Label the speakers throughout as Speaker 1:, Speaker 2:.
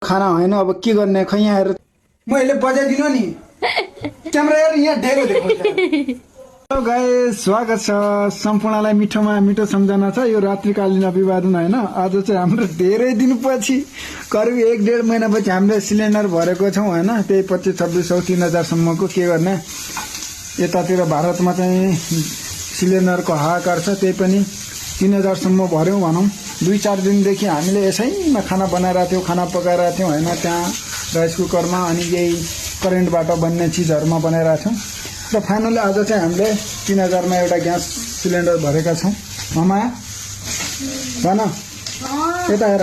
Speaker 1: खाना होइन अब के गर्ने खै यहाँ हेर मैले बजाइदिनु नि क्यामेरा हेर यहाँ ढेलो देखाउँछ। हेलो गाइस, स्वागत छ सम्पूर्णलाई मिठोमा मिठो सम्झना छ। यो रात्रिकालीन अभिवादन होइन। आज चाहिँ हाम्रो धेरै दिनपछि करिब 1-1.5 महिनापछि हामीले सिलिन्डर भरेको छौँ होइन। त्यही 2500-2600 3000 सम्मको के गर्ने। यतातिर भारतमा चाहिँ सिलिन्डरको हाहाकार छ, त्यही पनि 3000 सम्म भर्यौँ भनौँ। 2-4 दिनदेखि हामीले यसैमा खाना बनाइरहेको थियौँ, खाना पकाइरहेको थियौँ होइन। त्यहाँ राइस कुकरमा अनि यही करेन्टबाट बन्ने चिजहरूमा बनाइरहेको थियौँ र फाइनली आज चाहिँ हामीले 3000 मा एउटा ग्यास सिलिन्डर भरेका छौँ। मामा भन यता हेर,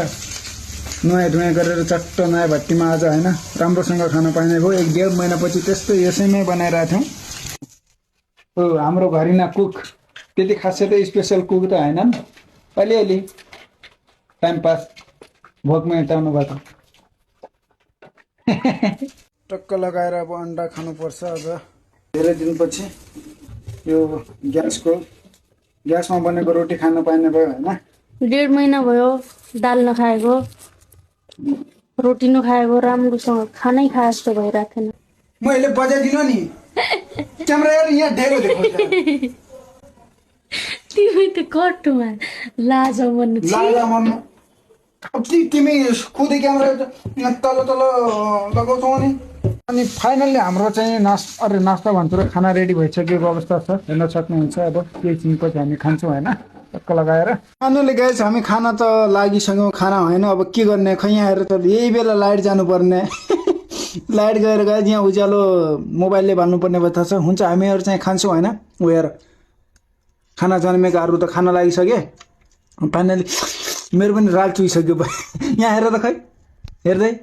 Speaker 1: नुहाइ धुवाइ गरेर चट्ट नयाँ भट्टीमा आज होइन राम्रोसँग खाना पाइने भयो। 1-1.5 महिनापछि त्यस्तो यसैमै बनाइरहेको थियौँ। हो हाम्रो घरिना कुक त्यति खासै त स्पेसल कुक त होइन, अलिअलि टाइम पास भोकमा यताउनुबाट टक्क लगाएर अब अन्डा खानुपर्छ। आज धेरै दिनपछि यो ग्यासमा बनेको रोटी खान पाइने भयो होइन।
Speaker 2: 1.5 महिना भयो दाल नखाएको, रोटी नखाएको, राम्रोसँग खानै खाए जस्तो भइरहेको थिएन।
Speaker 1: मैले बजाइदिनु नि क्यामेरा हेर यहाँ ढेलो देखाउँछ।
Speaker 2: तिमी त कटुमा लाज मन्नु
Speaker 1: अब तिमी खुदै क्यामेरा तल लगाउँछौ अनि फाइनल्ली हाम्रो चाहिँ नास्ता भन्छु र खाना रेडी भइसकेको अवस्था छ, हेर्न सक्नुहुन्छ। अब केही छिनपछि हामी खान्छौँ होइन टक्क लगाएर। फाइनल्ली गाइस हामी खाना त लागिसक्यौँ, खाना होइन अब के गर्ने खै यहाँ हेर त यही बेला लाइट जानुपर्ने लाइट गएर गए यहाँ उज्यालो मोबाइलले भन्नुपर्ने अवस्था छ। हुन्छ हामीहरू चाहिँ खान्छौँ होइन। ऊ हेर खाना जन्मेकाहरू त खाना लागिसके। फाइनली मेरो पनि राग चुइसक्यो यहाँ हेर त खै हेर्दै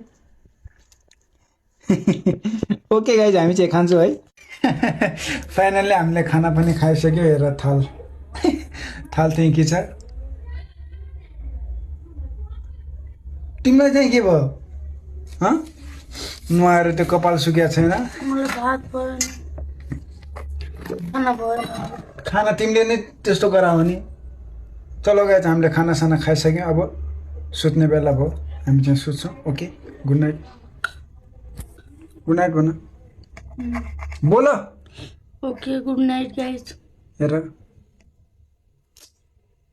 Speaker 1: ओके गाइज हामी चाहिँ खान्छौँ है। फाइनल्ली हामीले खाना पनि खाइसक्यो। हेर थाल चाहिँ के छ। तिमीलाई चाहिँ के भयो नुहाएर त्यो कपाल सुकेको छैन। खाना तिमीले नै त्यस्तो गराऊ नि। चलो गाइज हामीले खानासाना खाइसक्यौँ, अब सुत्ने बेला भयो, हामी चाहिँ सुत्छौँ। Okay good night. Good night भन बोल।
Speaker 2: Okay good night guys.
Speaker 1: हेर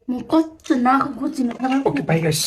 Speaker 2: म कस्तो नाक खोजिन।
Speaker 1: Okay by guys.